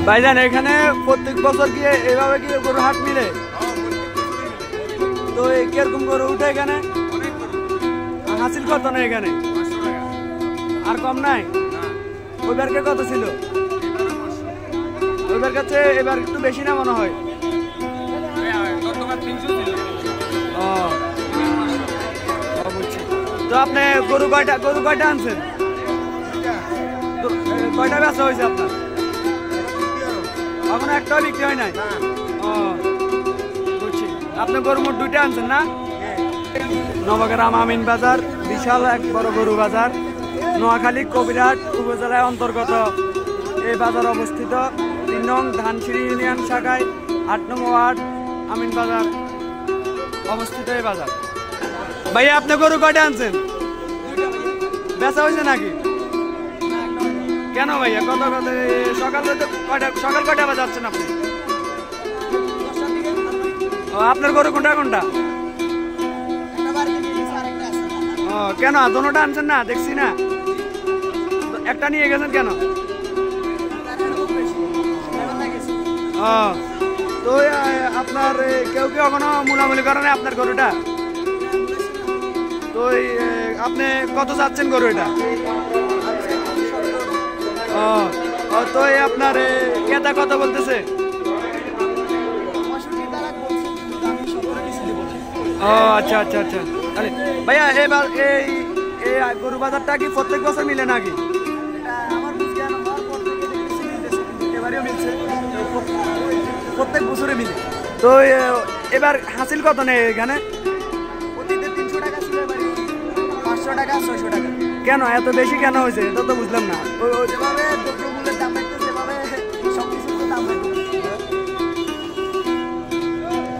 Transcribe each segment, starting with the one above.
ভাইজান এখানে প্রত্যেক বছর গিয়ে এভাবে গিয়ে গরু হাট মিলে তো কিরকম গরু উঠে এখানে হাসিল কত না এখানে আর কম নাই ওইবারকে কত ছিল ওইবার কাছে এবার একটু বেশি না মনে হয় তো আপনি গরু কয়টা আনছেন কয়টা বেচা হয়েছে আপনার এখন একটাও বিক্রি হয় নাই বুঝছি আপনি গরু মোট দুইটা আনছেন না নবগ্রাম আমিন বাজার বিশাল এক বড় গরু বাজার নোয়াখালী কবিরহাট উপজেলায় অন্তর্গত এই বাজার অবস্থিত 3 নং ধানসিঁড়ি ইউনিয়ন শাখায় 8 নং ওয়ার্ড আমিন বাজার অবস্থিত এই বাজার। ভাইয়া আপনি গরু কয়টা আনছেন বেচা হয়েছে নাকি কেন ভাইয়া কত কত সকাল কয়টা বাজে যাচ্ছেন আপনি আপনার গরু কোনটা কোনটা কেন দোনোটা আনছেন না দেখছি না একটা নিয়ে গেছেন কেন তো আপনার কেউ কেউ এখনো মুলামুলি করে না আপনার গরুটা তো আপনি কত চাচ্ছেন গরু এটা তো আপনার ক্রেতা কত বলতেছে ও আচ্ছা আচ্ছা আচ্ছা ভাইয়া এবার এই গরু বাজারটা কি প্রত্যেক বছর মিলে নাকি প্রত্যেক বছরে মিলে তো এবার হাসিল কত নেই এখানে 300 টাকা ছিল 500 টাকা 600 টাকা কেন এত বেশি কেন হয়েছে এটা তো বুঝলাম না যেভাবে দ্রব্যমূল্যের দাম বাড়ছে সেভাবে সবকিছুর দাম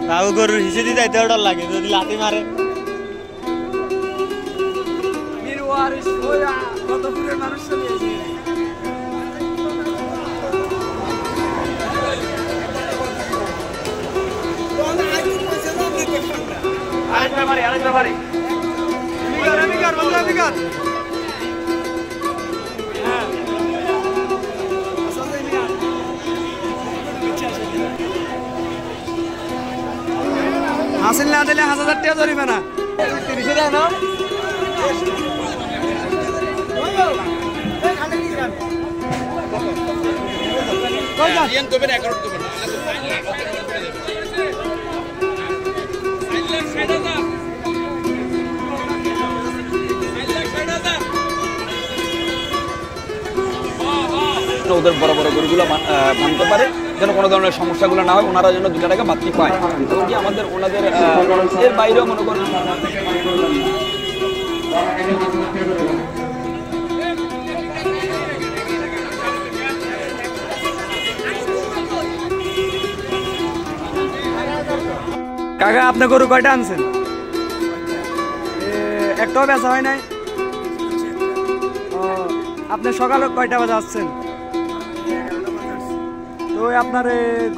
তাও গরুর হিসেবে যাইতে ডর লাগে যদি লাথি মারে কত দূরের মানুষ চলে এসেছে হাসিল না দিলে 1000 টাকা ধরিবে না 30 টাকা না ওদের বড় বড় গরুগুলো ভাঙতে পারে যেন কোনো ধরনের সমস্যাগুলো না হয় ওনারা যেন 2 টাকা বাড়তি পায় এবং কি আমাদের ওনাদের এর বাইরেও মনে করেন কাকা আপনি গরু কয়টা আনছেন একটাও বেচা হয় নাই আপনি সকালে কয়টা বাজে আসছেন তো আপনার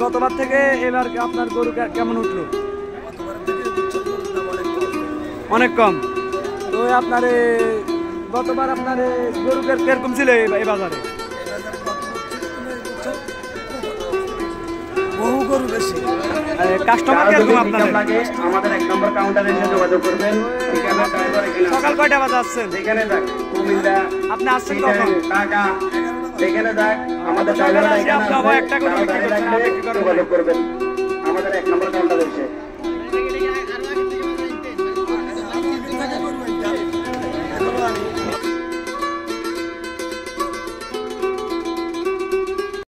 গতবার থেকে এবার আপনার গরু কেমন উঠলো অনেক কম তো আপনার গতবার আপনার গরু কিরকম ছিল এই বাজারে বহু গরু বেশি কাস্টমার কিরকম আপনাদের আমাদের 1 নম্বর কাউন্টারে এসে যোগাযোগ করবেন সকাল কয়টা বাজে আসছেন এখানে দেখ কুমিল্লা আপনি আসছেন কখন টাকা এখানে দেখ আমাদের ড্রাইভাররা এখানে একটা করে বিক্রি করছেন যোগাযোগ করবেন আমাদের 1 নম্বর কাউন্টারে এসে